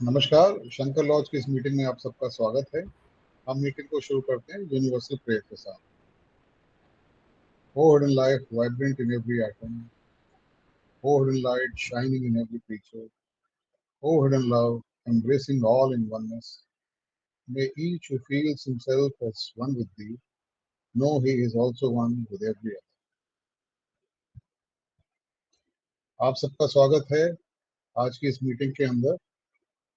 नमस्कार। शंकर लॉज की इस मीटिंग में आप सबका स्वागत है। हम मीटिंग को शुरू करते हैं यूनिवर्सल प्रेयर के साथ। O hidden life vibrant in every atom, O hidden light shining in every creature, O hidden love embracing all in oneness, may each who feels himself as one with thee know he is also one with every other. आप सबका स्वागत है आज की इस meeting के अंदर।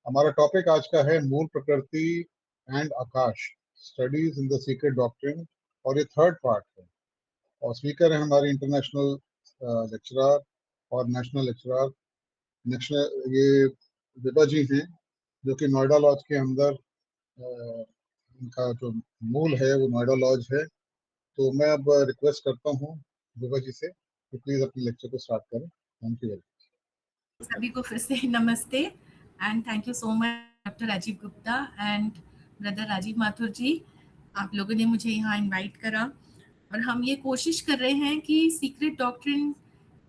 हमारा टॉपिक आज का है मूल प्रकृति and Akash, studies in the secret doctrine, और ये थर्ड पार्ट है। और स्पीकर है हमारे इंटरनेशनल लेक्चरर और नेशनल लेक्चरर। नेशनल ये विभा जी हैं जो कि नोएडा लॉज के अंदर इनका जो मूल है वो नोएडा लॉज है। तो मैं अब रिक्वेस्ट करता हूँ विभा जी से कि प्लीज अपने लेक्चर को स्टार्ट करें। Thank you very much. सभी को फिर से नमस्ते and thank you so much doctor Rajiv Gupta and brother Rajiv Mathur ji. आप लोगों ने मुझे यहाँ इनवाइट करा और हम ये कोशिश कर रहे हैं कि सीक्रेट डॉक्ट्रिन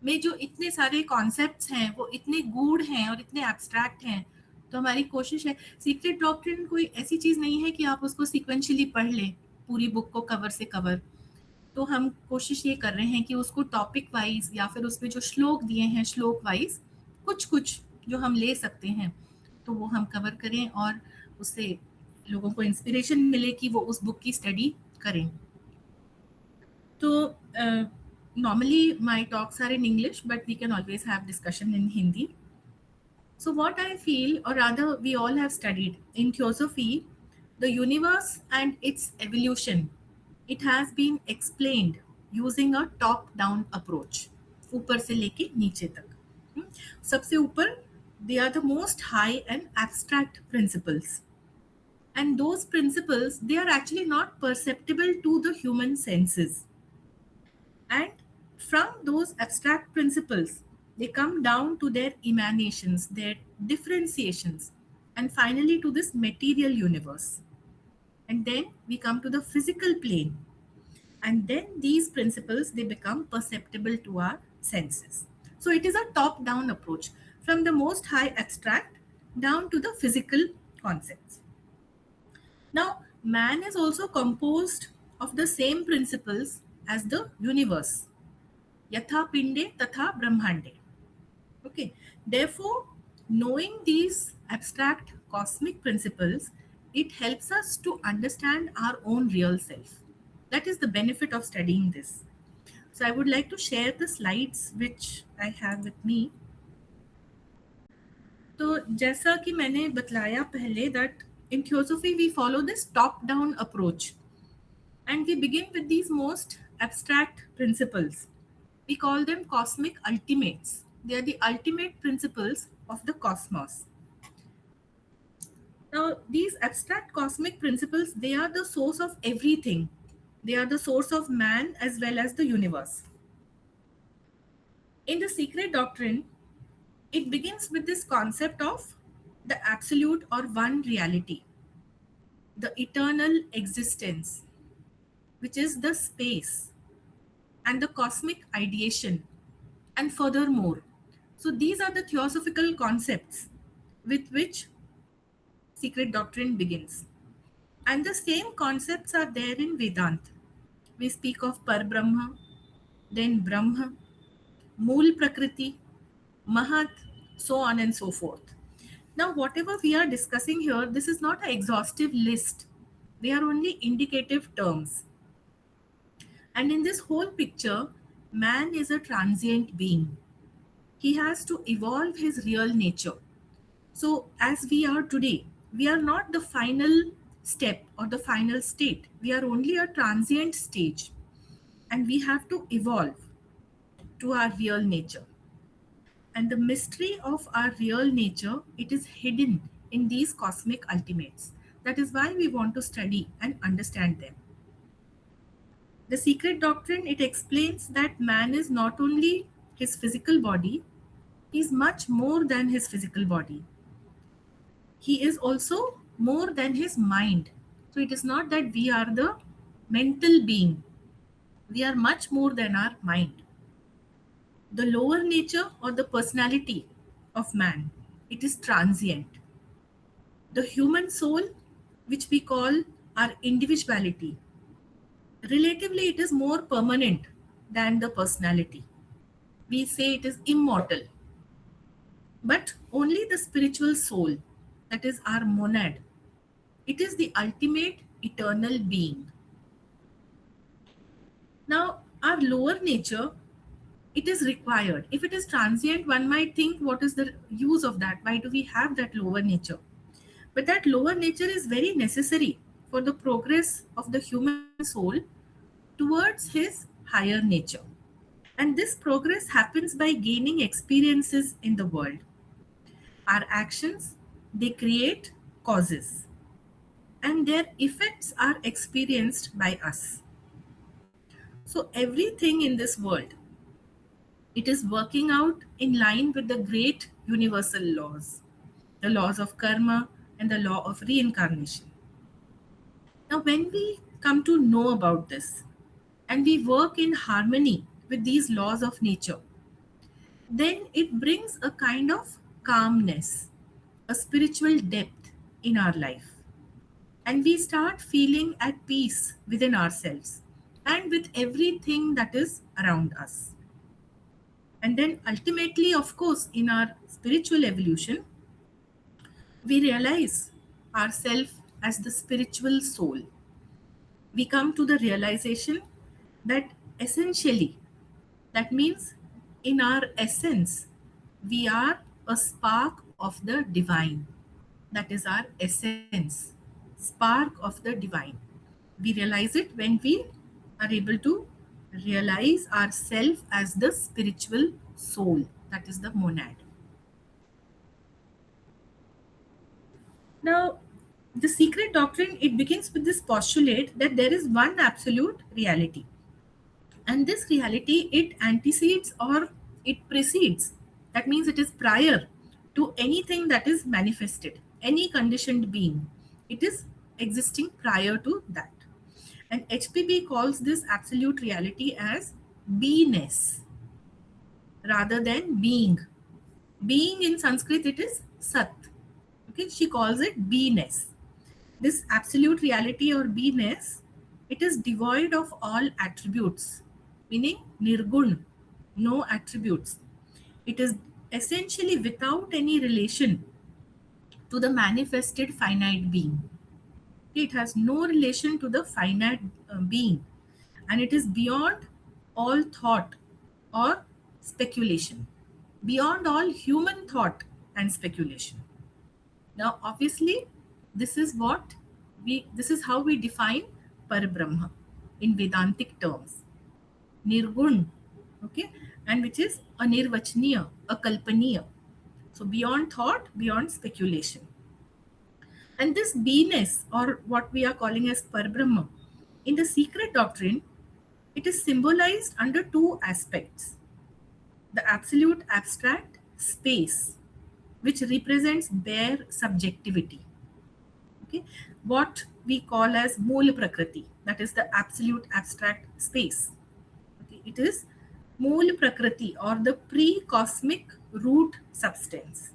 में जो इतने सारे कॉन्सेप्ट्स हैं वो इतने गूढ़ हैं और इतने एब्स्ट्रैक्ट हैं। तो हमारी कोशिश है, सीक्रेट डॉक्ट्रिन कोई ऐसी चीज़ नहीं है कि आप उसको सीक्वेंशियली पढ़ लें पूरी बुक को कवर से कवर। तो हम कोशिश ये कर रहे हैं कि उसको टॉपिक वाइज या फिर उसमें जो श्लोक दिए हैं श्लोक वाइज कुछ कुछ जो हम ले सकते हैं तो वो हम कवर करें और उससे लोगों को इंस्पिरेशन मिले कि वो उस बुक की स्टडी करें। तो normally my talks are in English, but we can always have discussion in Hindi. So what I feel, or rather we all have studied in Theosophy, the universe and its evolution, it has been explained using a top down approach, ऊपर से लेके नीचे तक। सबसे ऊपर they are the most high and abstract principles, and those principles, they are actually not perceptible to the human senses. And from those abstract principles, they come down to their emanations, their differentiations, and finally to this material universe. And then we come to the physical plane. And then these principles, they become perceptible to our senses. So it is a top-down approach from the most high abstract down to the physical concepts. Now, man is also composed of the same principles as the universe. Yatha pinde tatha brahmande. Okay. Therefore, knowing these abstract cosmic principles, it helps us to understand our own real self. That is the benefit of studying this. So I would like to share the slides which I have with me. तो जैसा कि मैंने बतलाया पहले that in Theosophy we follow this top-down approach, and we begin with these most abstract principles. We call them cosmic ultimates. They are the ultimate principles of the cosmos. Now, these abstract cosmic principles, they are the source of everything. They are the source of man as well as the universe. In the secret doctrine, it begins with this concept of the absolute or one reality, the eternal existence, which is the space, and the cosmic ideation, and furthermore. So these are the theosophical concepts with which secret doctrine begins. And the same concepts are there in Vedanta. We speak of Parbrahma, then Brahma, Mool Prakriti, Mahat, so on and so forth. Now, whatever we are discussing here, this is not an exhaustive list. They are only indicative terms. And in this whole picture, man is a transient being. He has to evolve his real nature. So, as we are today, we are not the final step or the final state. We are only a transient stage, and we have to evolve to our real nature. And the mystery of our real nature, it is hidden in these cosmic ultimates. That is why we want to study and understand them. The secret doctrine, it explains that man is not only his physical body, he is much more than his physical body. He is also more than his mind. So it is not that we are the mental being. We are much more than our mind. The lower nature or the personality of man, it is transient. The human soul, which we call our individuality, relatively it is more permanent than the personality. We say it is immortal, but only the spiritual soul, that is our monad, it is the ultimate eternal being. Now, our lower nature, it is required. If it is transient, one might think, what is the use of that? Why do we have that lower nature? But that lower nature is very necessary for the progress of the human soul towards his higher nature. And this progress happens by gaining experiences in the world. Our actions, they create causes, and their effects are experienced by us. So everything in this world, it is working out in line with the great universal laws, the laws of karma and the law of reincarnation. Now, when we come to know about this and we work in harmony with these laws of nature, then it brings a kind of calmness, a spiritual depth in our life. And we start feeling at peace within ourselves and with everything that is around us. And then ultimately, of course, in our spiritual evolution, we realize ourselves as the spiritual soul. We come to the realization that essentially, that means in our essence, we are a spark of the divine. That is our essence, spark of the divine. We realize it when we are able to realize ourselves as the spiritual soul, that is the monad. Now, the secret doctrine, it begins with this postulate that there is one absolute reality. And this reality, it antecedes or it precedes. That means it is prior to anything that is manifested, any conditioned being. It is existing prior to that. And HPB calls this absolute reality as beingness rather than being. Being in Sanskrit, it is Sat. Okay, she calls it beingness. This absolute reality or beingness, it is devoid of all attributes, meaning nirgun, no attributes. It is essentially without any relation to the manifested finite being. It has no relation to the finite being, and it is beyond all thought or speculation, beyond all human thought and speculation. Now, obviously, this is what this is how we define Parabrahma in Vedantic terms. Nirgun, okay, and which is anirvachniya, akalpaniya. So beyond thought, beyond speculation. And this beingness, or what we are calling as Parabrahma, in the secret doctrine, it is symbolized under two aspects. The absolute abstract space, which represents bare subjectivity. Okay, what we call as Mool Prakriti, that is the absolute abstract space. Okay, it is Mool Prakriti or the pre-cosmic root substance.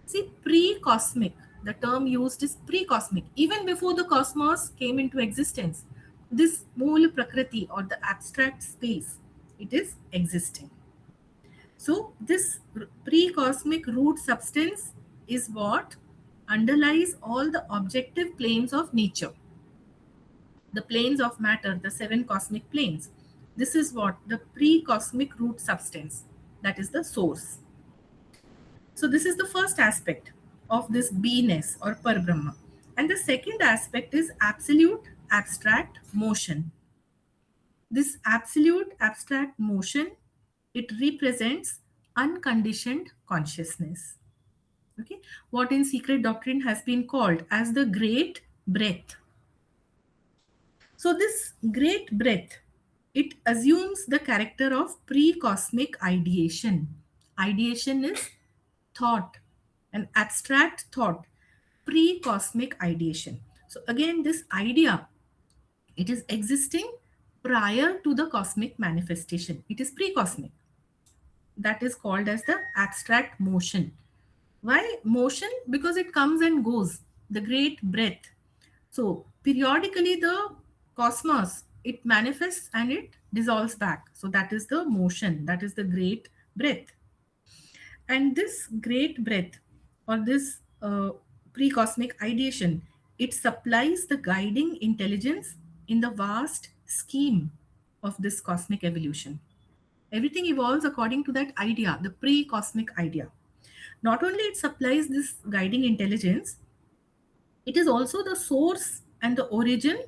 See, pre-cosmic, the term used is pre-cosmic. Even before the cosmos came into existence, this Mool Prakriti or the abstract space, it is existing. So this pre-cosmic root substance is what underlies all the objective planes of nature. The planes of matter, the seven cosmic planes. This is what the pre-cosmic root substance, that is the source. So this is the first aspect of this beingness or Parabrahma. And the second aspect is absolute abstract motion. This absolute abstract motion, it represents unconditioned consciousness. Okay, what in secret doctrine has been called as the great breath. So this great breath, it assumes the character of pre-cosmic ideation. Ideation is thought, an abstract thought, pre-cosmic ideation. So again, this idea, it is existing prior to the cosmic manifestation. It is pre-cosmic. That is called as the abstract motion. Why motion? Because it comes and goes. the great breath. So periodically the cosmos, it manifests and it dissolves back. So that is the motion, that is the great breath. And this great breath, or this pre-cosmic ideation, it supplies the guiding intelligence in the vast scheme of this cosmic evolution. Everything evolves according to that idea, the pre-cosmic idea. Not only it supplies this guiding intelligence, it is also the source and the origin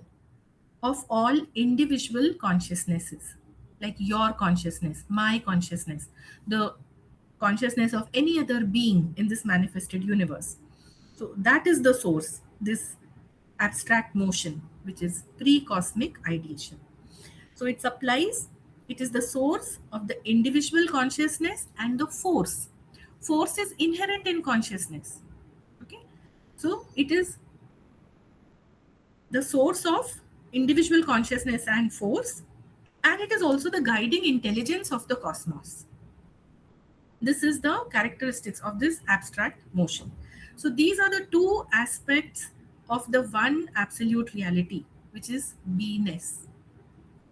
of all individual consciousnesses, like your consciousness, my consciousness, the consciousness of any other being in this manifested universe. So that is the source, this abstract motion, which is pre-cosmic ideation. So it supplies, it is the source of the individual consciousness and the force. Force is inherent in consciousness. Okay. So it is the source of individual consciousness and force, and it is also the guiding intelligence of the cosmos. This is the characteristics of this abstract motion. So these are the two aspects of the one absolute reality, which is beingness.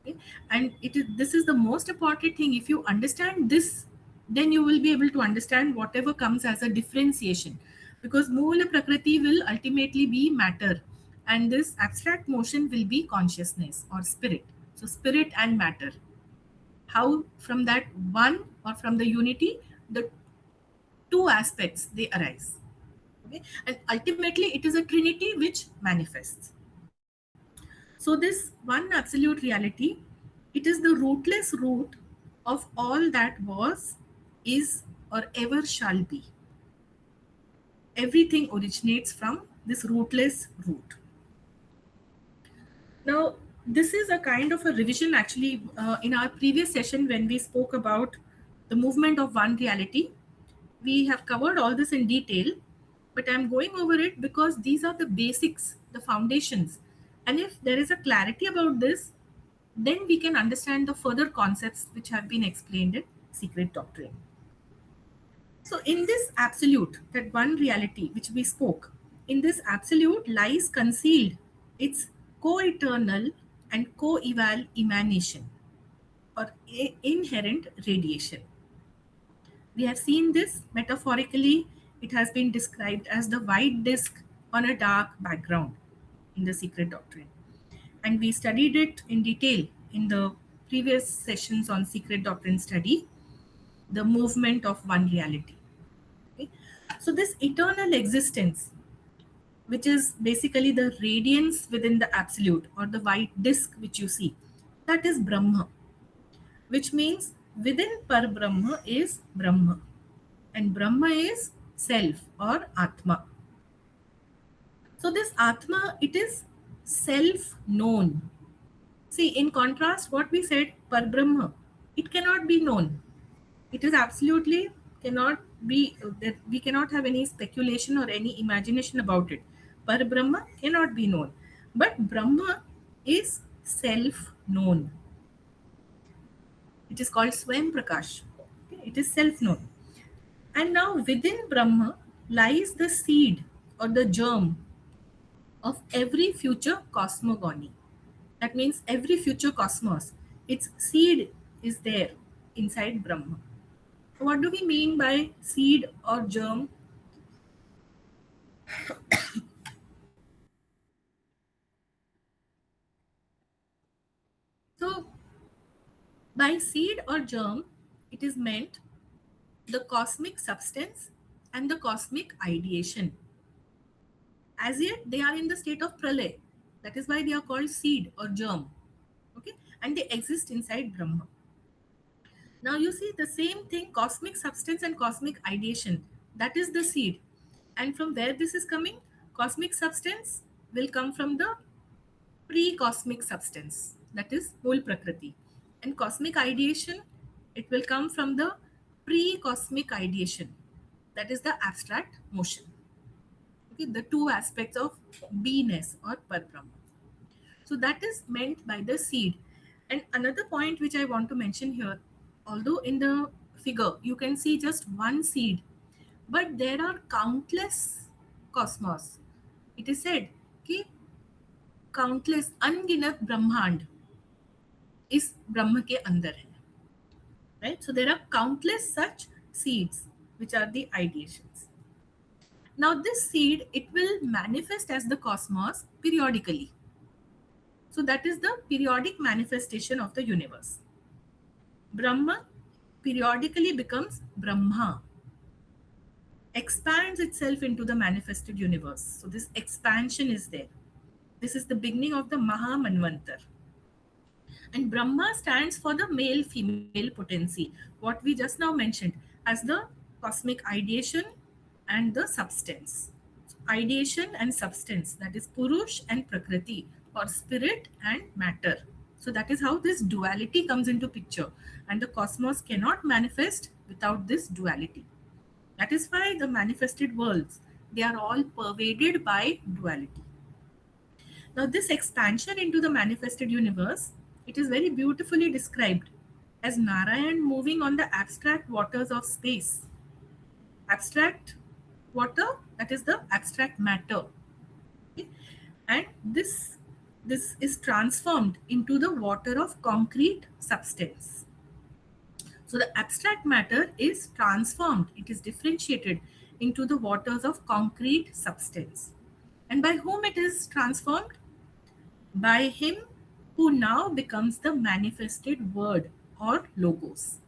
Okay? And this is the most important thing. If you understand this, then you will be able to understand whatever comes as a differentiation, because Moola Prakriti will ultimately be matter, and this abstract motion will be consciousness or spirit. So spirit and matter, how from that one or from the unity, the two aspects they arise. Okay? And ultimately it is a trinity which manifests. So this one absolute reality, it is the rootless root of all that was, is, or ever shall be. Everything originates from this rootless root. Now, this is a kind of a revision actually in our previous session when we spoke about the movement of one reality. We have covered all this in detail, but I'm going over it because these are the basics, the foundations. And if there is a clarity about this, then we can understand the further concepts which have been explained in Secret Doctrine. So in this absolute, that one reality which we spoke, in this absolute lies concealed its co-eternal and co-eval emanation, or inherent radiation. We have seen this metaphorically. It has been described as the white disk on a dark background in the Secret Doctrine. And we studied it in detail in the previous sessions on Secret Doctrine study, the movement of one reality. Okay? So this eternal existence, which is basically the radiance within the absolute, or the white disk which you see, that is Brahma, which means within Par Brahma is Brahma, and Brahma is self or Atma. So this Atma, it is self-known. See, in contrast, what we said, Par Brahma, it cannot be known. It is absolutely cannot be, that we cannot have any speculation or any imagination about it. Par Brahma cannot be known. But Brahma is self-known. It is called Swayam Prakash. Okay? It is self-known. And now within Brahma lies the seed or the germ of every future cosmogony. That means every future cosmos, its seed is there inside Brahma. What do we mean by seed or germ? So, by seed or germ, it is meant the cosmic substance and the cosmic ideation. As yet, they are in the state of pralay. That is why they are called seed or germ. Okay, and they exist inside Brahma. Now you see the same thing, cosmic substance and cosmic ideation. That is the seed. And from where this is coming? Cosmic substance will come from the pre-cosmic substance. That is whole Prakriti. And cosmic ideation, it will come from the pre-cosmic ideation. That is the abstract motion. Okay, the two aspects of beingness or Parbrahma. So that is meant by the seed. And another point which I want to mention here, although in the figure you can see just one seed, but there are countless cosmos. It is said कि countless अनगिनत ब्रह्मांड इस ब्रह्म के अंदर है. Right? So there are countless such seeds which are the ideations. Now this seed, it will manifest as the cosmos periodically. So that is the periodic manifestation of the universe. Brahma periodically becomes Brahma, expands itself into the manifested universe. So this expansion is there. This is the beginning of the Maha Manvantar. And Brahma stands for the male-female potency, what we just now mentioned as the cosmic ideation and the substance. So ideation and substance, that is Purush and Prakriti, or spirit and matter. So that is how this duality comes into picture, and the cosmos cannot manifest without this duality. That is why the manifested worlds, they are all pervaded by duality. Now, this expansion into the manifested universe, it is very beautifully described as Narayan moving on the abstract waters of space. Abstract water, that is the abstract matter. Okay? And this is transformed into the water of concrete substance. So the abstract matter is transformed, it is differentiated into the waters of concrete substance. And by whom it is transformed? By him who now becomes the manifested word or logos.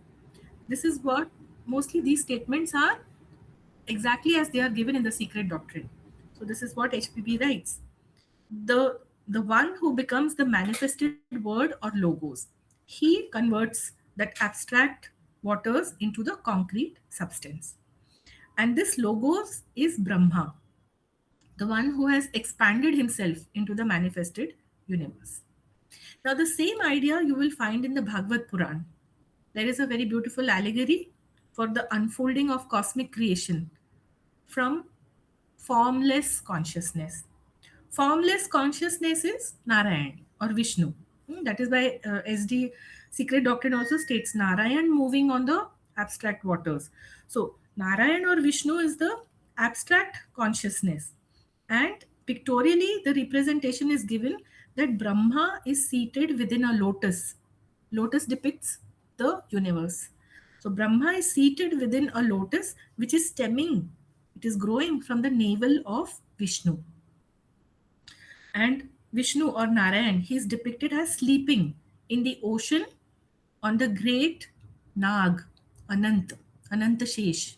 This is what mostly these statements are exactly as they are given in the secret doctrine. So this is what HPB writes. The one who becomes the manifested word or logos, he converts that abstract waters into the concrete substance. And this logos is Brahma, the one who has expanded himself into the manifested universe. Now, the same idea you will find in the Bhagavad Puran. There is a very beautiful allegory for the unfolding of cosmic creation from formless consciousness. Formless consciousness is Narayan or Vishnu. That is why SD Secret Doctrine also states Narayan moving on the abstract waters. So, Narayan or Vishnu is the abstract consciousness. And pictorially, the representation is given that Brahma is seated within a lotus. Lotus depicts the universe. So Brahma is seated within a lotus which is stemming, it is growing from the navel of Vishnu. And Vishnu or Narayan, he is depicted as sleeping in the ocean on the great Nag, Ananta Shesh.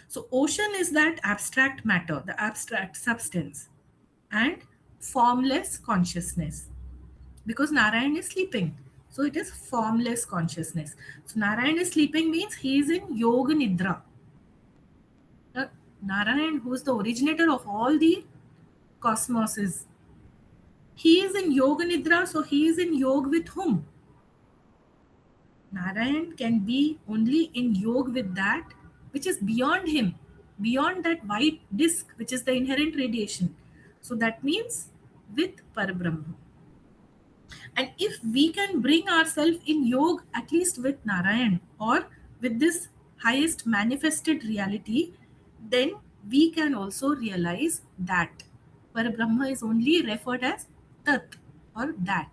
So ocean is that abstract matter, the abstract substance, and formless consciousness. Because Narayan is sleeping. So it is formless consciousness. So Narayan is sleeping means he is in Yoga Nidra. Narayan, who is the originator of all the cosmoses, he is in Yoga Nidra, so he is in Yoga with whom? Narayan can be only in Yoga with that which is beyond him, beyond that white disk which is the inherent radiation. So that means with Parabrahma. And if we can bring ourselves in yoga at least with Narayan or with this highest manifested reality, then we can also realize that Parabrahma is only referred as Tat or that.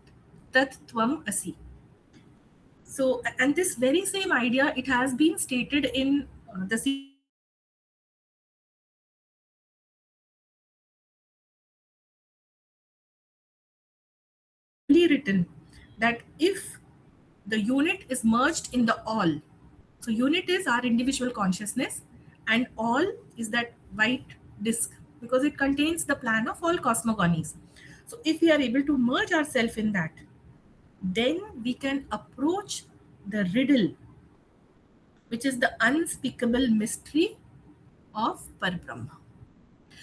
Tat Tvam Asi. So, and this very same idea, it has been stated in the written that if the unit is merged in the all, so unit is our individual consciousness and all is that white disk because it contains the plan of all cosmogonies. So if we are able to merge ourselves in that, then we can approach the riddle, which is the unspeakable mystery of Parabrahma.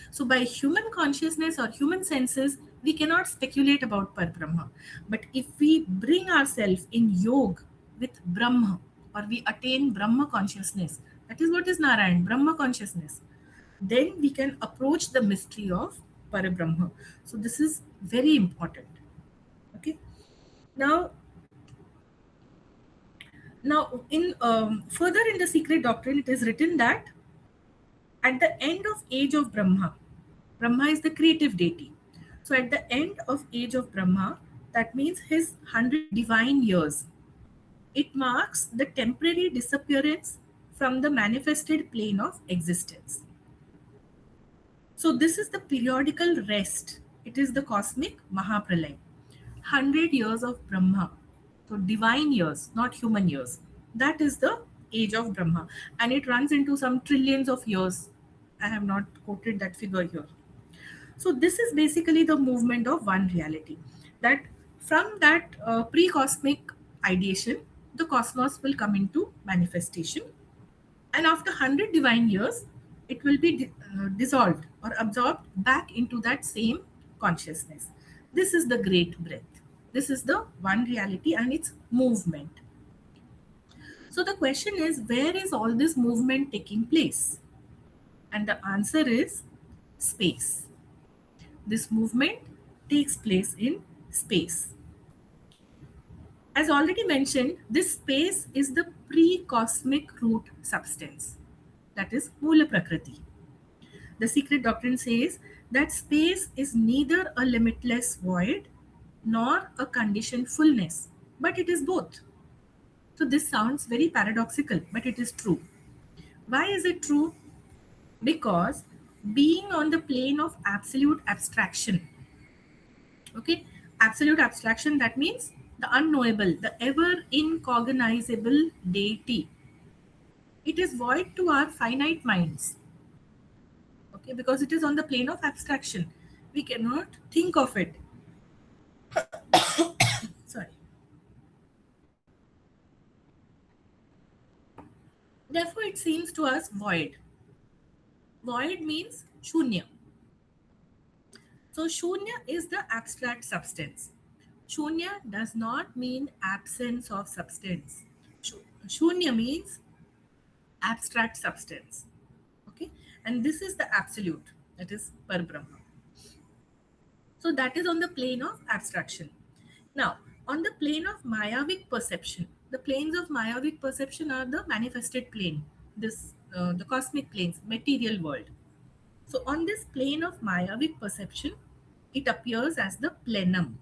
So by human consciousness or human senses, we cannot speculate about Parabrahma. But if we bring ourselves in yoga with Brahma, or we attain Brahma consciousness, that is what is Narayan, Brahma consciousness, then we can approach the mystery of Parabrahma. So this is very important. Okay. Now in further in the secret doctrine, it is written that at the end of age of Brahma, Brahma is the creative deity. So at the end of age of Brahma, that means his 100 divine years, it marks the temporary disappearance from the manifested plane of existence. So this is the periodical rest. It is the cosmic Mahapralay. 100 years of Brahma. So divine years, not human years. That is the age of Brahma. And it runs into some trillions of years. I have not quoted that figure here. So this is basically the movement of one reality. That from that pre-cosmic ideation, the cosmos will come into manifestation. And after 100 divine years, it will be dissolved or absorbed back into that same consciousness. This is the great breath. This is the one reality and its movement. So the question is, where is all this movement taking place? And the answer is space. This movement takes place in space. As already mentioned, this space is the pre-cosmic root substance, that is Mula Prakriti. The secret doctrine says that space is neither a limitless void nor a conditioned fullness, but it is both. So this sounds very paradoxical, but it is true. Why is it true? Because being on the plane of absolute abstraction, okay, absolute abstraction, that means the unknowable, the ever incognizable deity, it is void to our finite minds, okay, because it is on the plane of abstraction. We cannot think of it. Sorry. Therefore, it seems to us void. Void means shunya. So shunya is the abstract substance. Shunya does not mean absence of substance. Shunya means abstract substance. Okay, and this is the absolute, that is Parbrahma. So that is on the plane of abstraction. Now, on the plane of Mayavik perception, the planes of Mayavik perception are the manifested plane, the cosmic planes, material world. So on this plane of Mayavik perception, it appears as the plenum.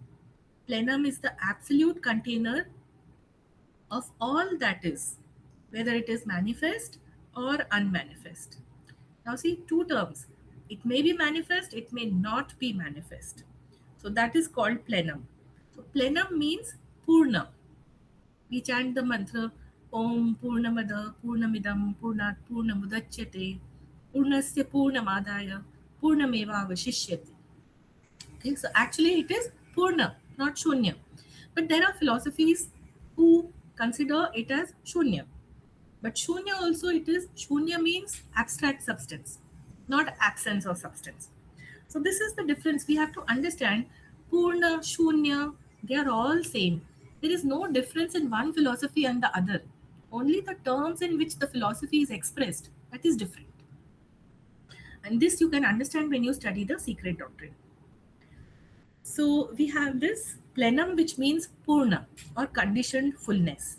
Plenum is the absolute container of all that is, whether it is manifest or unmanifest. Now see, two terms. It may be manifest, it may not be manifest. So that is called plenum. So plenum means Purna. We chant the mantra Om Purnamada Purnamidam Purnat Purnamudachyate Purnasya Purnamadaya Purnameva Vashishyati. Okay, so actually it is Purna, not Shunya. But there are philosophies who consider it as Shunya. But Shunya also, it is, Shunya means abstract substance, not absence of substance. So this is the difference. We have to understand Purna, Shunya, they are all same. There is no difference in one philosophy and the other. Only the terms in which the philosophy is expressed, that is different. And this you can understand when you study the secret doctrine. So we have this plenum, which means Purna or conditioned fullness.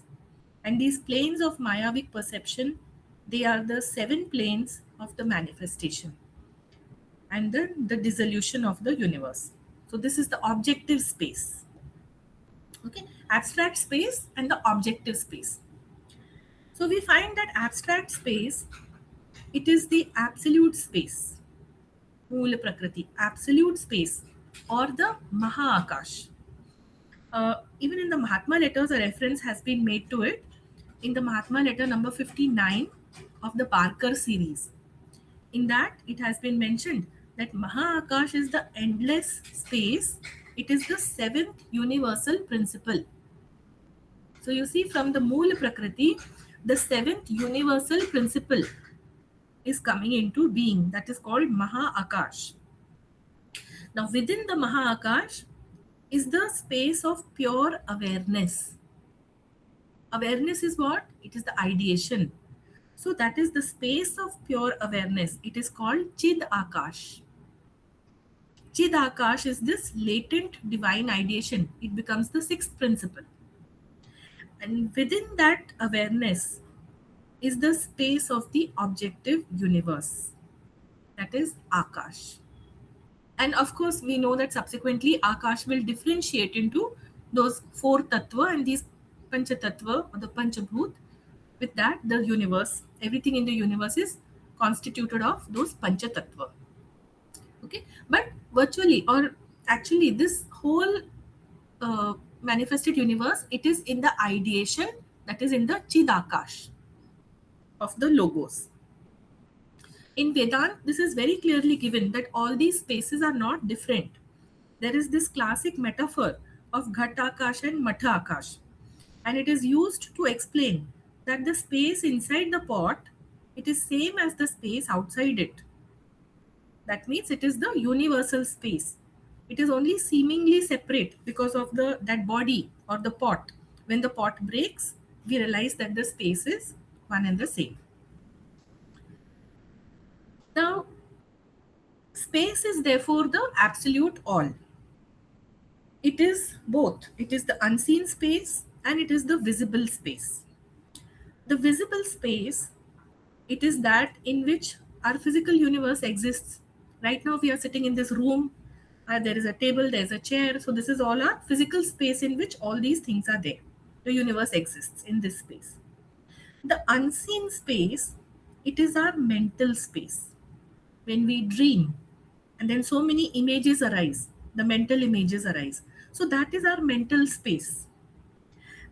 And these planes of Mayavik perception, they are the 7 planes of the manifestation and then the dissolution of the universe. So this is the objective space. Okay, abstract space and the objective space. So we find that abstract space, it is the absolute space, Mula Prakriti, absolute space, or the Maha Akash. Even in the Mahatma letters, a reference has been made to it in the Mahatma letter number 59 of the Parker series. In that, it has been mentioned that Maha Akash is the endless space. It is the 7th universal principle. So you see, from the Mula Prakriti, the 7th universal principle is coming into being. That is called Maha Akash. Now, within the Maha Akash is the space of pure awareness. Awareness is what? It is the ideation. So that is the space of pure awareness. It is called Chid Akash. Chid Akash is this latent divine ideation. It becomes the 6th principle. And within that awareness is the space of the objective universe. That is Akash. And of course, we know that subsequently Akash will differentiate into those four tattva and these pancha tattva or the panchabhut. With that, the universe, everything in the universe is constituted of those pancha tattva. Okay, but virtually or actually, this whole manifested universe, it is in the ideation, that is in the Chidakash of the logos. In Vedanta, this is very clearly given that all these spaces are not different. There is this classic metaphor of Ghatakash and Mathakash, and it is used to explain that the space inside the pot, it is same as the space outside it. That means it is the universal space. It is only seemingly separate because of that body or the pot. When the pot breaks, we realize that the space is one and the same. Now, space is therefore the absolute all. It is both. It is the unseen space and it is the visible space. The visible space, it is that in which our physical universe exists. Right now we are sitting in this room. There is a table, there is a chair. So this is all our physical space in which all these things are there. The universe exists in this space. The unseen space, it is our mental space. When we dream, and then so many images arise, the mental images arise. So that is our mental space.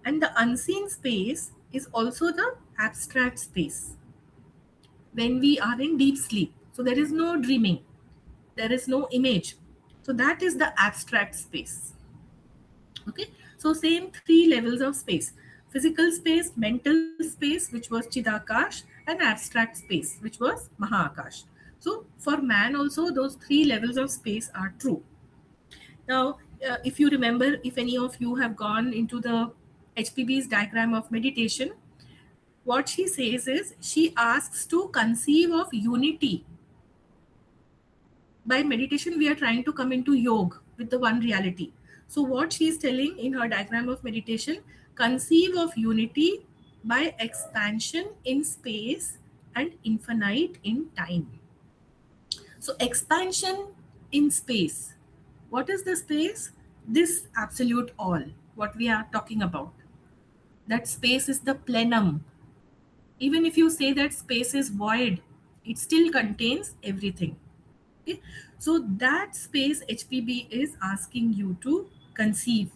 And the unseen space is also the abstract space. When we are in deep sleep, so there is no dreaming, there is no image. So that is the abstract space. Okay, so same three levels of space: physical space, mental space, which was Chidakash, and abstract space, which was Mahakash. So for man also, those three levels of space are true. Now, if you remember, if any of you have gone into the HPB's diagram of meditation, what she says is she asks to conceive of unity. By meditation, we are trying to come into yoga with the one reality. So what she is telling in her diagram of meditation, conceive of unity by expansion in space and infinite in time. So expansion in space. What is the space? This absolute all, what we are talking about. That space is the plenum. Even if you say that space is void, it still contains everything. Okay? So that space HPB is asking you to conceive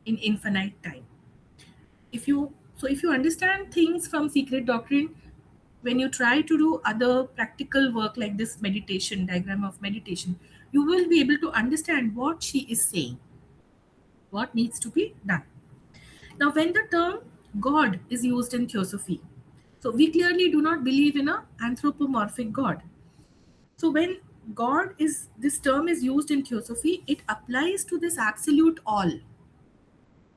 in infinite time. If you understand things from secret doctrine, when you try to do other practical work like this meditation, diagram of meditation, you will be able to understand what she is saying, what needs to be done. Now, when the term God is used in theosophy, so we clearly do not believe in an anthropomorphic God. So when God is, this term is used in theosophy, it applies to this absolute all.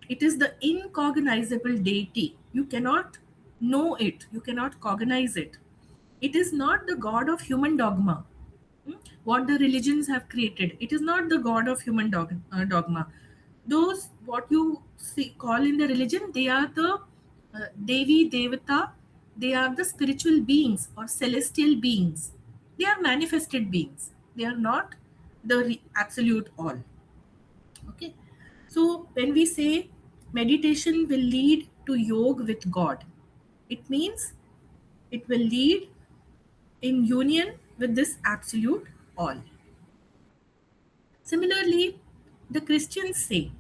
It is the incognizable deity. You cannot know it. You cannot cognize it. It is not the God of human dogma. What the religions have created. It is not the God of human dogma. Those, what you call in the religion, they are the Devi, Devata, they are the spiritual beings or celestial beings. They are manifested beings. They are not the absolute all. Okay. So when we say meditation will lead to yoga with God, it means it will lead in union with this absolute all. Similarly, the Christians say,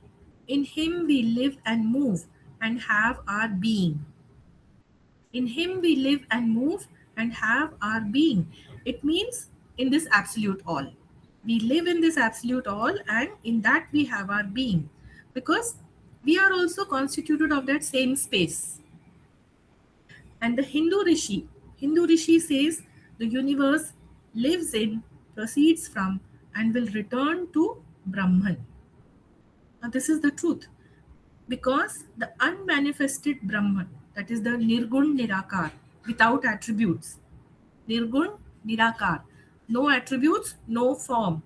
in Him we live and move and have our being. In Him we live and move and have our being. It means in this absolute all. We live in this absolute all, and in that we have our being. Because we are also constituted of that same space. And the Hindu Rishi says the universe lives in, proceeds from, and will return to Brahman. Now, this is the truth. Because the unmanifested Brahman, that is the Nirgun Nirakar, without attributes. Nirgun Nirakar, no attributes, no form.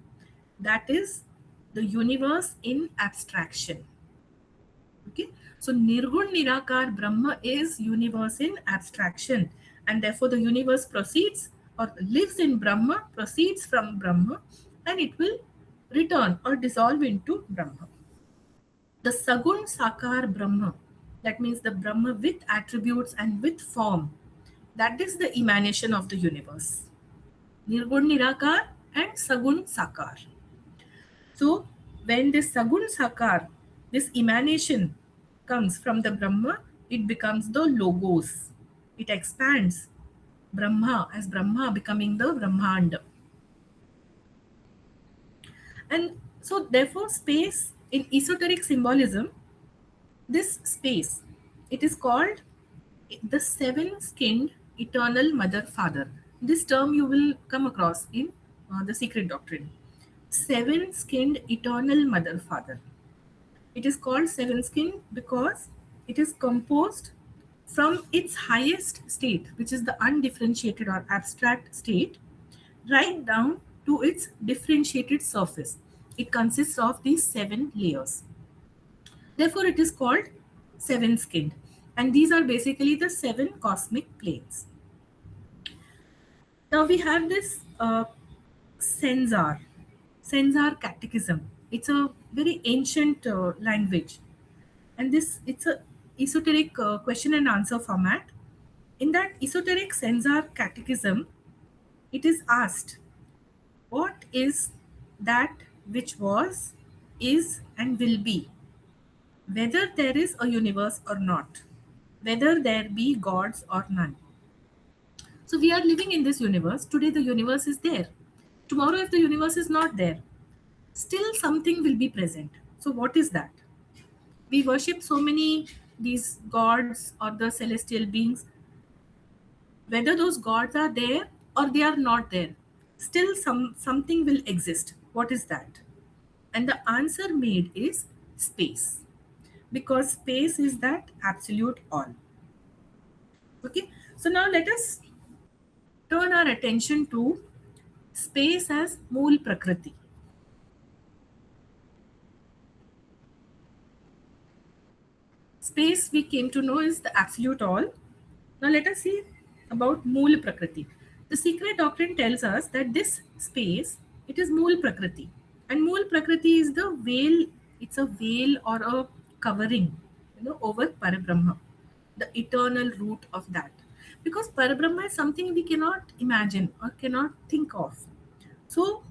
That is the universe in abstraction. Okay, so Nirgun Nirakar Brahma is universe in abstraction, and therefore the universe proceeds or lives in Brahma, proceeds from Brahma, and it will return or dissolve into Brahma. The Sagun Sakar Brahma, that means the Brahma with attributes and with form, that is the emanation of the universe. Nirgun Nirakar and Sagun Sakar. So, when this Sagun Sakar, this emanation comes from the Brahma, it becomes the Logos. It expands Brahma as Brahma becoming the Brahmanda. And so, therefore, space in esoteric symbolism, this space, it is called the seven-skinned eternal mother father. This term you will come across in the secret doctrine. Seven-skinned eternal mother father. It is called seven-skinned because it is composed from its highest state, which is the undifferentiated or abstract state, right down to its differentiated surface. It consists of these 7 layers. Therefore, it is called seven skinned. And these are basically the 7 cosmic planes. Now we have this Senzar Catechism. It's a very ancient language. And it's a esoteric question and answer format. In that esoteric Senzar Catechism, it is asked, what is that which was, is, and will be, whether there is a universe or not, whether there be gods or none. So we are living in this universe. Today the universe is there. Tomorrow, if the universe is not there, still something will be present. So what is that? We worship so many these gods or the celestial beings. Whether those gods are there or they are not there, still something will exist. What is that? And the answer made is space, because space is that absolute all. Okay, so now let us turn our attention to space as Mool Prakriti. Space we came to know is the absolute all. Now let us see about Mool Prakriti. The secret doctrine tells us that this space, it is Mool Prakriti. And Mool Prakriti is the veil, it's a veil or a covering, over Parabrahma, the eternal root of that. Because Parabrahma is something we cannot imagine or cannot think of. So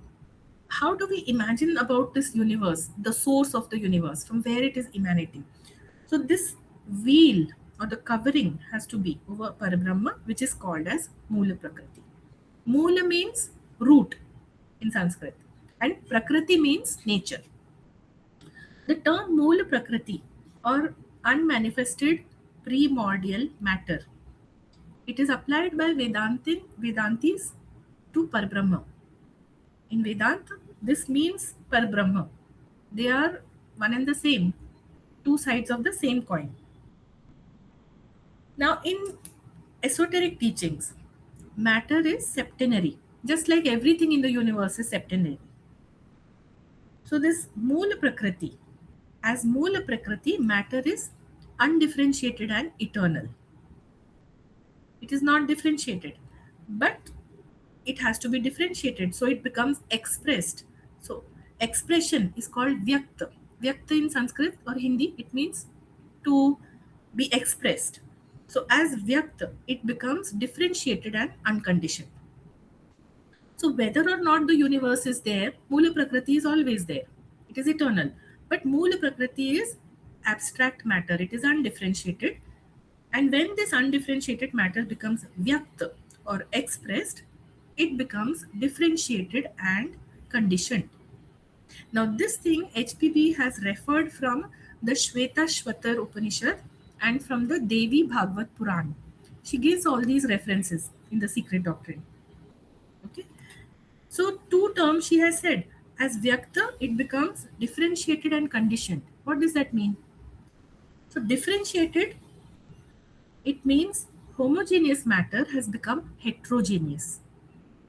how do we imagine about this universe, the source of the universe, from where it is emanating? So this veil or the covering has to be over Parabrahma, which is called as Moola Prakriti. Moola means root in Sanskrit, and Prakriti means nature. The term Moola Prakriti or unmanifested primordial matter, it is applied by Vedantis to Parabrahma. In Vedanta, this means Parabrahma. They are one and the same, two sides of the same coin. Now, in esoteric teachings, matter is septenary, just like everything in the universe is septenary. So, this Moola Prakriti, as Moola Prakriti, matter is undifferentiated and eternal. It is not differentiated, but it has to be differentiated, so it becomes expressed. So, expression is called Vyakta. Vyakta in Sanskrit or Hindi, it means to be expressed. So as Vyakta, it becomes differentiated and unconditioned. So whether or not the universe is there, Moola Prakriti is always there. It is eternal. But Moola Prakriti is abstract matter. It is undifferentiated. And when this undifferentiated matter becomes Vyakta or expressed, it becomes differentiated and conditioned. Now this thing HPB has referred from the Shvetashvatar Upanishad and from the Devi Bhagavad Puran. She gives all these references in the secret doctrine. Okay. So two terms she has said. As Vyakta, it becomes differentiated and conditioned. What does that mean? So differentiated, it means homogeneous matter has become heterogeneous.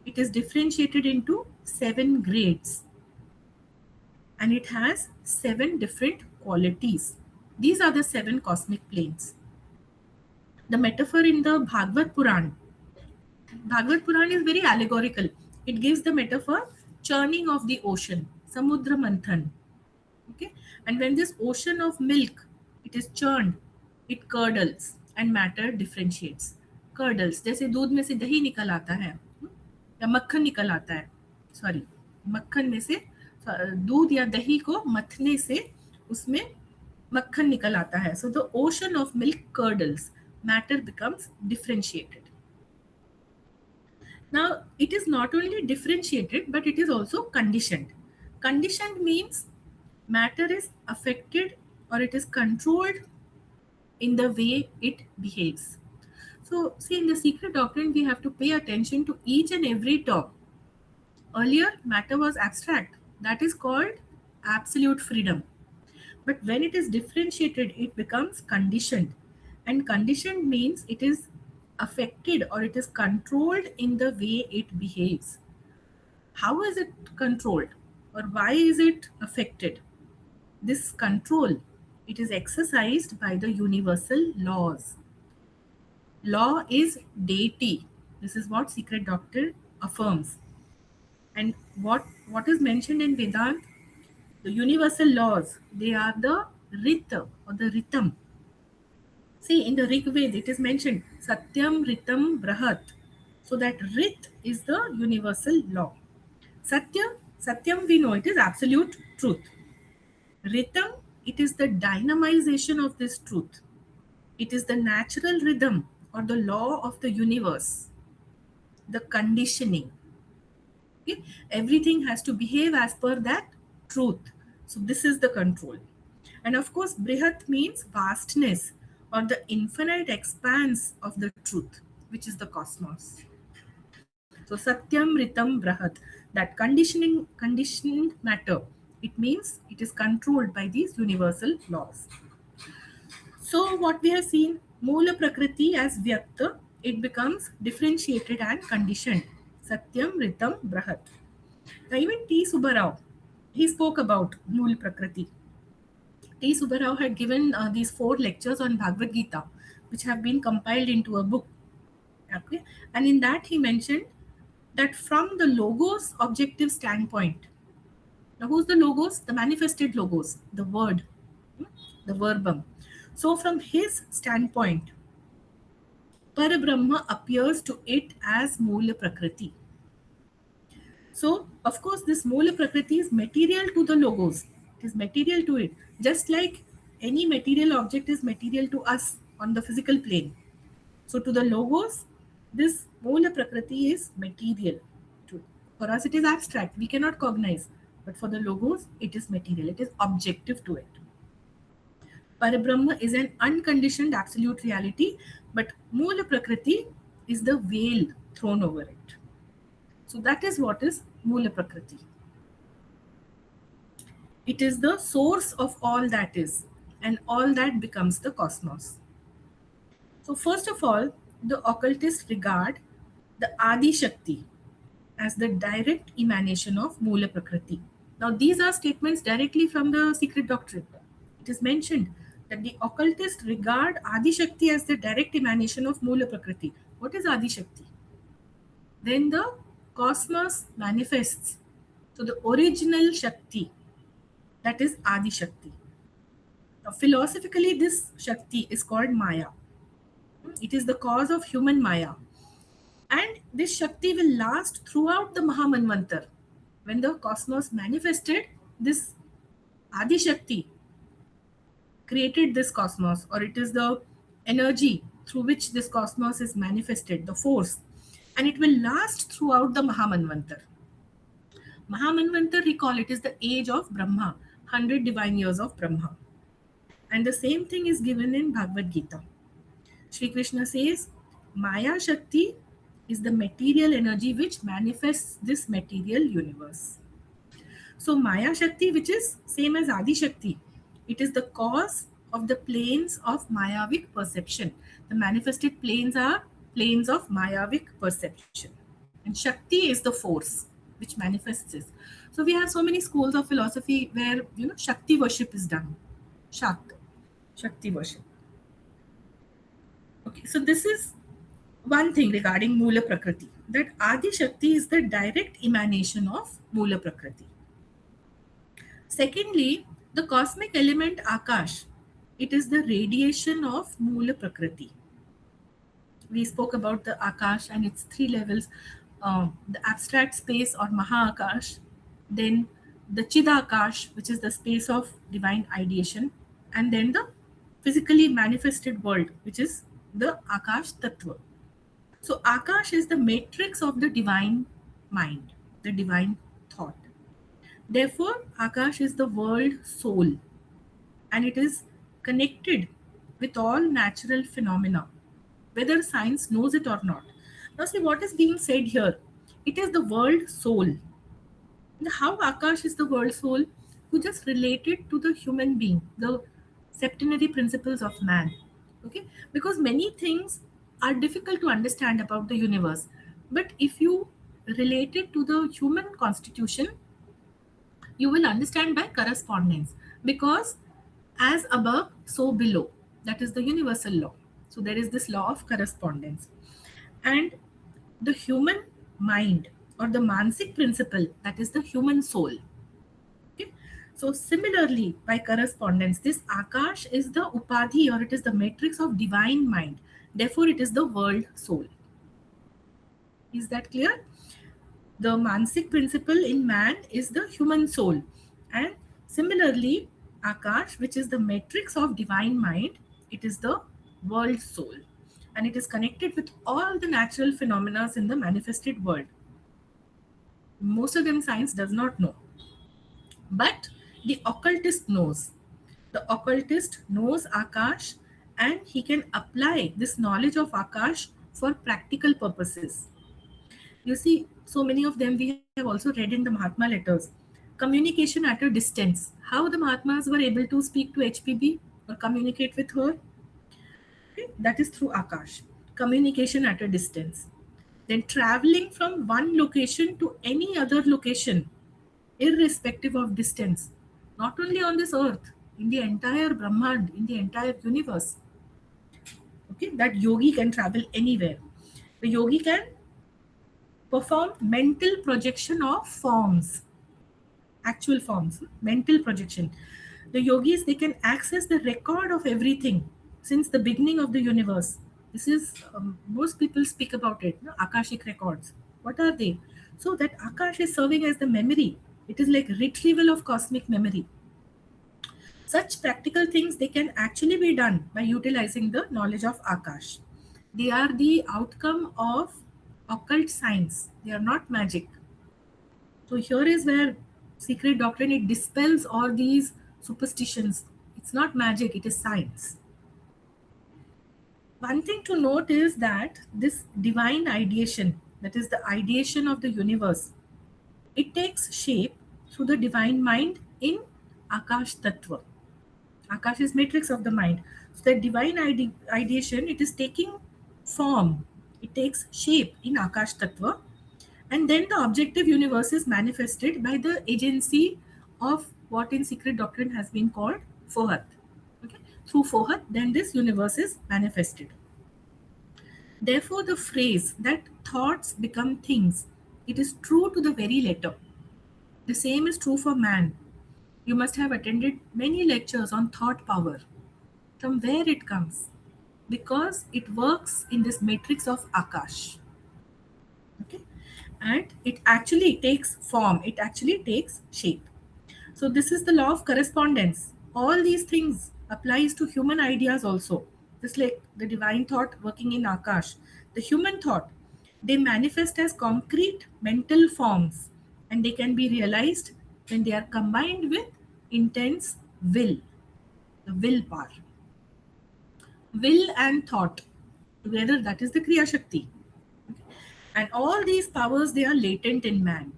It is differentiated into 7 grades. And it has 7 different qualities. These are the 7 cosmic planes. The metaphor in the Bhagavad Puran is very allegorical. It gives the metaphor churning of the ocean. samudra manthan. Okay, and when this ocean of milk, it is churned, it curdles and matter differentiates. Curdles, जैसे दूध में से दही निकल आता है या मक्खन निकल आता है, सॉरी, मक्खन में से दूध या दही को मथने से उसमें मक्खन निकल आता है. So the ocean of milk curdles, matter becomes differentiated. Now it is not only differentiated but it is also conditioned. Conditioned means matter is affected or it is controlled in the way it behaves. So see, in the secret doctrine we have to pay attention to each and every term. Earlier matter was abstract, that is called absolute freedom. But when it is differentiated, it becomes conditioned. And conditioned means it is affected or it is controlled in the way it behaves. How is it controlled or why is it affected? This control, it is exercised by the universal laws. Law is deity. This is what secret doctrine affirms. And what is mentioned in Vedanta? The universal laws, they are the rita or the rhythm. See, in the Rig Veda, it is mentioned Satyam Ritam Brahat. So that Rit is the universal law. Satyam we know it is absolute truth. Ritam, it is the dynamization of this truth. It is the natural rhythm or the law of the universe. The conditioning. Okay? Everything has to behave as per that truth. So this is the control. And of course, Brihat means vastness or the infinite expanse of the truth, which is the cosmos. So Satyam Ritam Brahat, that conditioned matter, it means it is controlled by these universal laws. So what we have seen, Moola Prakriti as Vyakta, it becomes differentiated and conditioned. Satyam Ritam Brahat. Now even T. Subbarao, he spoke about Moola Prakriti. T. Subbarao had given these 4 lectures on Bhagavad Gita, which have been compiled into a book. Okay? And in that he mentioned that from the logos objective standpoint, now who's the logos? The manifested logos, the word, the verbum. So from his standpoint, Parabrahma appears to it as Moola Prakriti. So, of course, this Moola Prakriti is material to the logos. It is material to it. Just like any material object is material to us on the physical plane. So, to the logos, this Moola Prakriti is material. For us, it is abstract. We cannot cognize. But for the logos, it is material. It is objective to it. Parabrahma is an unconditioned absolute reality, but Moola Prakriti is the veil thrown over it. So that is what is Moola Prakriti. It is the source of all that is, and all that becomes the cosmos. So first of all, the occultists regard the Adi Shakti as the direct emanation of Moola Prakriti. Now these are statements directly from the secret doctrine. It is mentioned that the occultists regard Adi Shakti as the direct emanation of Moola Prakriti. What is Adi Shakti? Then the cosmos manifests. So the original Shakti, that is Adi Shakti. Now philosophically, this Shakti is called Maya. It is the cause of human Maya. And this Shakti will last throughout the Mahamanvantar. When the cosmos manifested, this Adi Shakti created this cosmos, or it is the energy through which this cosmos is manifested, the force, and it will last throughout the Mahamanvantar. Mahamanvantar, recall, it is the age of Brahma, 100 divine years of Brahma. And the same thing is given in Bhagavad Gita. Shri Krishna says, Maya Shakti is the material energy which manifests this material universe. So Maya Shakti, which is same as Adi Shakti, it is the cause of the planes of Mayavic perception. The manifested planes are planes of Mayavic perception. And Shakti is the force which manifests this. So we have so many schools of philosophy where, Shakti worship is done. Shakti worship. Okay, so this is one thing regarding Moola Prakriti, that Adi Shakti is the direct emanation of Moola Prakriti. Secondly, the cosmic element Akash, it is the radiation of Moola Prakriti. We spoke about the Akash and its three levels, the abstract space or Maha-Akash, then the Chidakash, which is the space of divine ideation, and then the physically manifested world, which is the Akash Tattva. So Akash is the matrix of the divine mind, the divine thought. Therefore, Akash is the world soul, and it is connected with all natural phenomena, whether science knows it or not. Now, see what is being said here. It is the world soul. And how Akash is the world soul? You just relate it to the human being, the septenary principles of man. Okay? Because many things are difficult to understand about the universe. But if you relate it to the human constitution, you will understand by correspondence, because as above so below, that is the universal law. So there is this law of correspondence, and the human mind or the mansic principle, that is the human soul. Okay? So similarly, by correspondence, this Akash is the upadhi, or it is the matrix of divine mind, therefore it is the world soul. Is that clear? The mansic principle in man is the human soul, and similarly Akash, which is the matrix of divine mind, it is the world soul, and it is connected with all the natural phenomena in the manifested world. Most of them science does not know, but the occultist knows. The occultist knows Akash, and he can apply this knowledge of Akash for practical purposes. You see, so many of them we have also read in the Mahatma letters. Communication at a distance. How the Mahatmas were able to speak to HPB or communicate with her? Okay, that is through Akash. Communication at a distance. Then traveling from one location to any other location, irrespective of distance, not only on this earth, in the entire Brahmand, in the entire universe. Okay, that yogi can travel anywhere. The yogi can perform mental projection of forms, actual forms, mental projection. The yogis, they can access the record of everything since the beginning of the universe. This is, most people speak about it, no? Akashic records. What are they? So that Akash is serving as the memory. It is like retrieval of cosmic memory. Such practical things, they can actually be done by utilizing the knowledge of Akash. They are the outcome of occult science. They are not magic. So here is where secret doctrine, it dispels all these superstitions. It's not magic, it is science. One thing to note is that this divine ideation, that is the ideation of the universe, it takes shape through the divine mind in Akash Tattva. Akash is matrix of the mind. So the divine ideation, it is taking form. It takes shape in Akash Tattva, and then the objective universe is manifested by the agency of what in secret doctrine has been called Fohat. Okay? Through Fohat, then this universe is manifested. Therefore, the phrase that thoughts become things, it is true to the very letter. The same is true for man. You must have attended many lectures on thought power. From where it comes? Because it works in this matrix of Akash. Okay? And it actually takes form, it actually takes shape. So this is the law of correspondence. All these things applies to human ideas also. Just like the divine thought working in Akash, the human thought, they manifest as concrete mental forms, and they can be realized when they are combined with intense will, the willpower. Will and thought together, that is the Kriya Shakti. And all these powers, they are latent in man.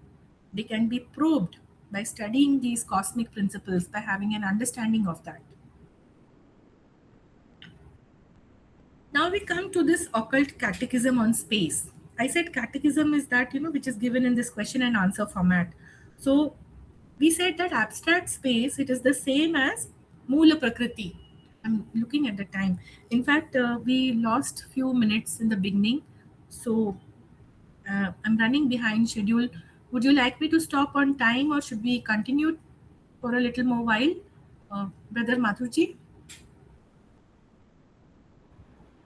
They can be probed by studying these cosmic principles, by having an understanding of that. Now we come to this occult catechism on space. I said catechism is that, which is given in this question and answer format. So we said that abstract space, it is the same as Moola Prakriti. I'm looking at the time. In fact, we lost few minutes in the beginning. So I'm running behind schedule. Would you like me to stop on time, or should we continue? for a little more while. Brother Mathurji?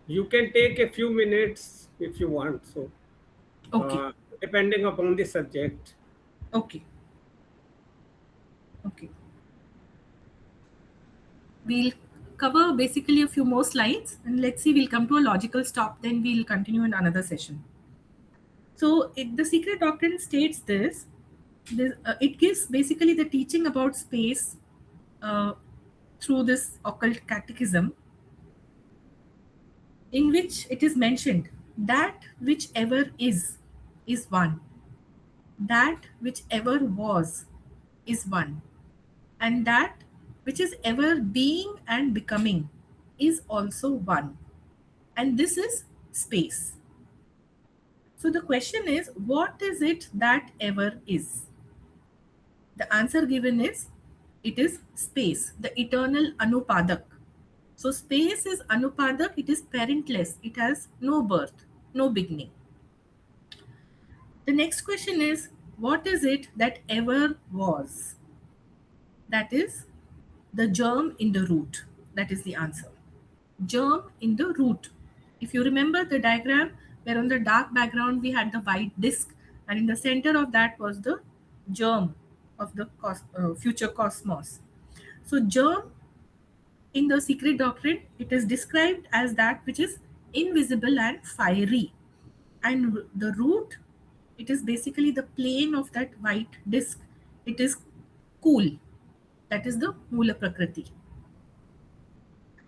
You can take a few minutes if you want. So, Okay. depending upon the subject. Okay. Okay. We'll cover basically a few more slides, and let's see, we'll come to a logical stop, then we'll continue in another session. So the secret doctrine states it gives basically the teaching about space uh, through this occult catechism, in which it is mentioned that which ever is one, that which ever was is one, and that which is ever being and becoming is also one, and this is space. So the question is, what is it that ever is? The answer given is, it is space, the eternal anupadak. So space is anupadak, it is parentless, it has no birth, no beginning. The next question is, what is it that ever was? That is the germ in the root. That is the answer. Germ in the root. If you remember the diagram, where on the dark background we had the white disk, and in the center of that was the germ of the future cosmos. So germ in the secret doctrine, it is described as that which is invisible and fiery. And the root, it is basically the plane of that white disk. It is cool. That is the Mula Prakriti.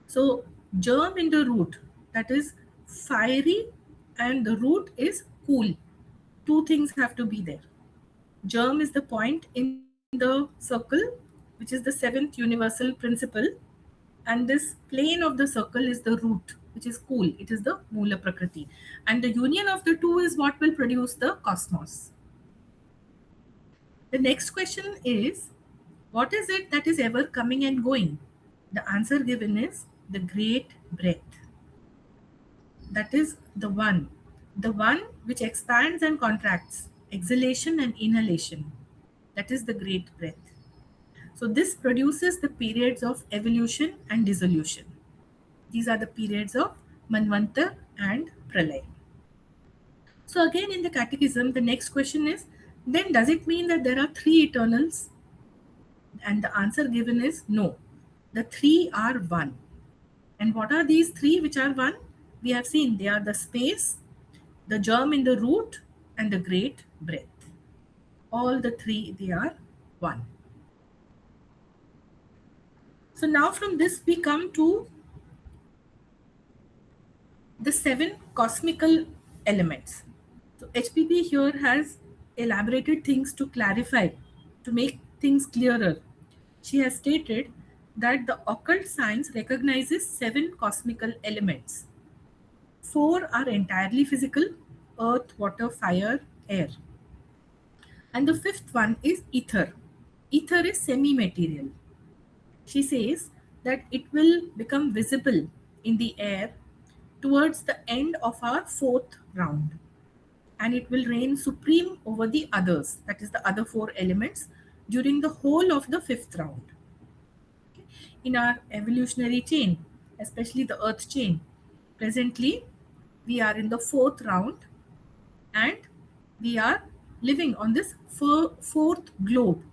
So germ in the root, that is fiery, and the root is cool. Two things have to be there. Germ is the point in the circle, which is the seventh universal principle, and this plane of the circle is the root, which is cool. It is the Mula Prakriti. And the union of the two is what will produce the cosmos. The next question is, what is it that is ever coming and going? The answer given is the great breath. That is the one which expands and contracts, exhalation and inhalation. That is the great breath. So this produces the periods of evolution and dissolution. These are the periods of Manvantar and Pralay. So again in the catechism, the next question is, then does it mean that there are three eternals? And the answer given is no. The three are one. And what are these three which are one? We have seen they are the space, the germ in the root, and the great breath. All the three, they are one. So now from this we come to the seven cosmical elements. So HPP here has elaborated things to clarify, to make things clearer. She has stated that the occult science recognizes seven cosmical elements. Four are entirely physical: earth, water, fire, air. And the fifth one is ether. Ether is semi-material. She says that it will become visible in the air towards the end of our fourth round, and it will reign supreme over the others, that is the other four elements, during the whole of the fifth round. In our evolutionary chain, especially the earth chain, presently we are in the fourth round, and we are living on this fourth globe,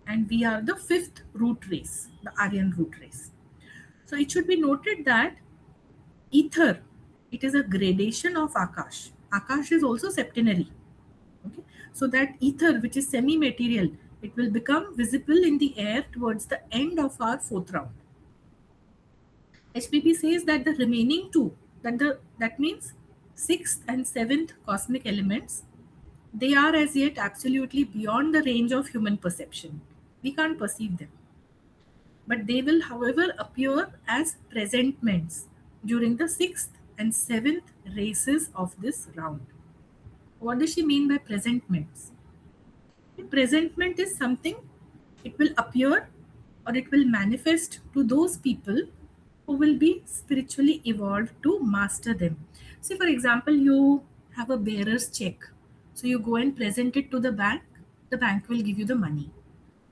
and we are the fifth root race, the Aryan root race. So it should be noted that ether, it is a gradation of Akash. Akash is also septenary. Okay? So that ether, which is semi-material, it will become visible in the air towards the end of our fourth round. HPP says that the remaining two, that means sixth and seventh cosmic elements, they are as yet absolutely beyond the range of human perception. We can't perceive them. But they will, however, appear as presentments during the sixth and seventh races of this round. What does she mean by presentments? A presentment is something, it will appear or it will manifest to those people who will be spiritually evolved to master them. See, for example, you have a bearer's check. So you go and present it to the bank will give you the money.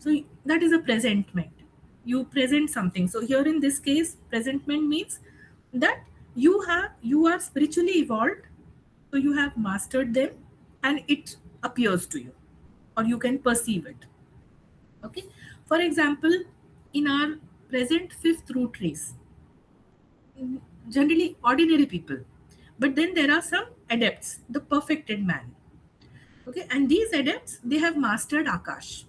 So that is a presentment. You present something. So here in this case, presentment means that you are spiritually evolved, so you have mastered them, and it appears to you, or you can perceive it. Okay. For example, in our present fifth root race, generally ordinary people, but then there are some adepts, the perfected man. Okay, and these adepts, they have mastered Akash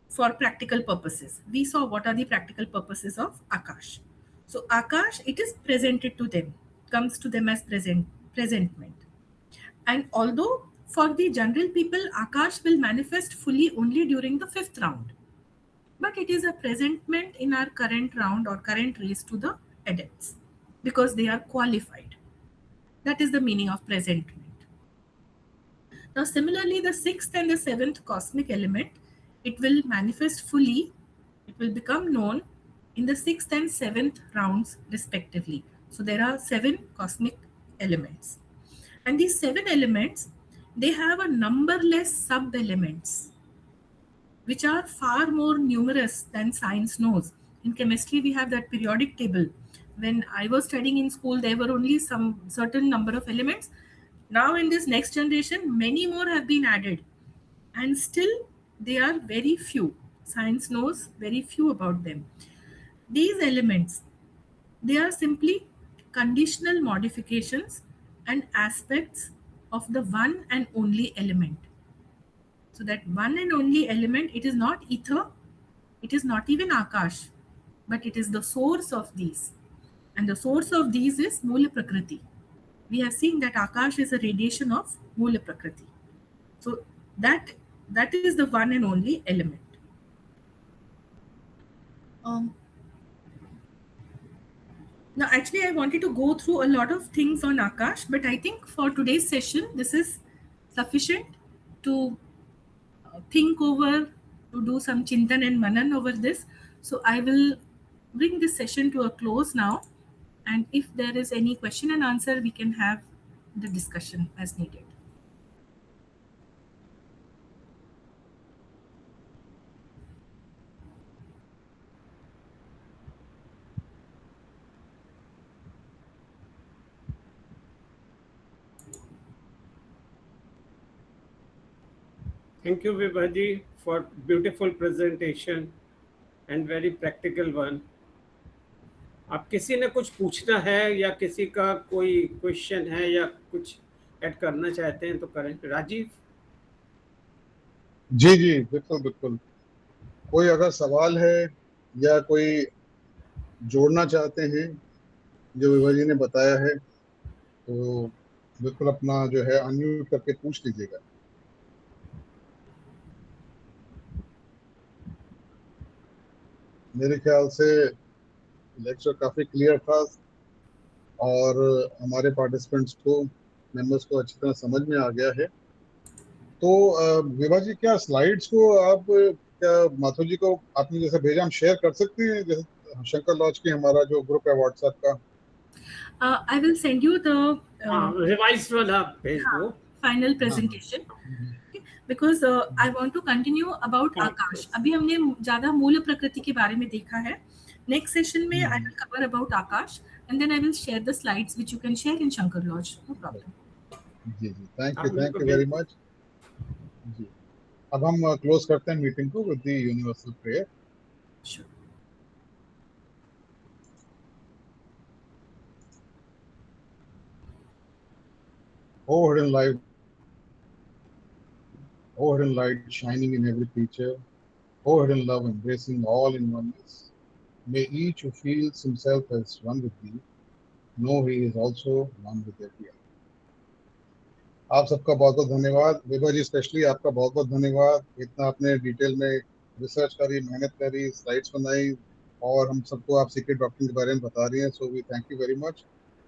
for practical purposes. We saw what are the practical purposes of Akash. So Akash, it is presented to them, comes to them as presentment. And although for the general people, Akash will manifest fully only during the fifth round, but it is a presentment in our current round or current race to the adepts because they are qualified. That is the meaning of presentment. Now, similarly, the sixth and the seventh cosmic element, it will manifest fully, it will become known in the sixth and seventh rounds respectively. So there are 7 cosmic elements. And these 7 elements, they have a numberless sub-elements, which are far more numerous than science knows. In chemistry, we have that periodic table. When I was studying in school, there were only some certain number of elements. Now in this next generation, many more have been added, and still they are very few. Science knows very few about them. These elements, they are simply conditional modifications and aspects of the one and only element. So that one and only element, it is not ether, it is not even Akash, but it is the source of these. And the source of these is Mula Prakriti. We have seen that Akash is a radiation of Mula Prakriti. So that is the one and only element. Now, actually, I wanted to go through a lot of things on Akash, but I think for today's session, this is sufficient to think over, to do some chintan and manan over this. So I will bring this session to a close now. And if there is any question and answer, we can have the discussion as needed. Thank you, Vibhaji, for beautiful presentation and very practical one. आप किसी ने कुछ पूछना है या किसी का कोई क्वेश्चन है या कुछ ऐड करना चाहते हैं तो करें. राजीव. जी जी बिल्कुल बिल्कुल. कोई अगर सवाल है या कोई जोड़ना चाहते हैं जो विभा जी ने बताया है तो बिल्कुल अपना जो है अनम्यूट करके पूछ लीजिएगा. मेरे ख्याल से लेक्चर काफी क्लियर था और हमारे पार्टिसिपेंट्स को, मेंबर्स को अच्छी तरह समझ में आ गया है. तो विभा जी, क्या स्लाइड्स को आप, क्या माथुर जी को आपने जैसे भेजा, हम शेयर कर सकते हैं जैसे शंकर लॉज की हमारा जो ग्रुप है व्हाट्सएप का? I will send you the revised वाला भेज दो. Final presentation. Because I want to continue about Akash. अभी हमने ज़्यादा मूल प्रकृति के बारे में देखा है. Next session में I will cover about Akash and then I will share the slides which you can share in Shankar Lodge. No problem. जी जी, थैंक यू वेरी मच. जी, अब हम क्लोज करते हैं मीटिंग को with the universal prayer. Sure. Oh hidden light, oh hidden light shining in every creature, oh hidden love embracing all in oneness, may each who feels himself as one with thee know he is also one with every other. आप सबका बहुत बहुत धन्यवाद. विभा जी specially आपका बहुत बहुत धन्यवाद. इतना आपने डिटेल में रिसर्च करी, मेहनत करी, स्लाइड्स बनाई और हम सबको आप सीक्रेट डॉक्ट्रिन के बारे में बता रही हैं. So we thank you very much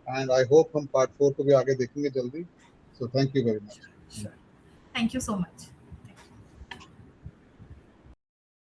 and I hope हम पार्ट 4 को भी आगे देखेंगे जल्दी. So thank you very much. Thank you so much.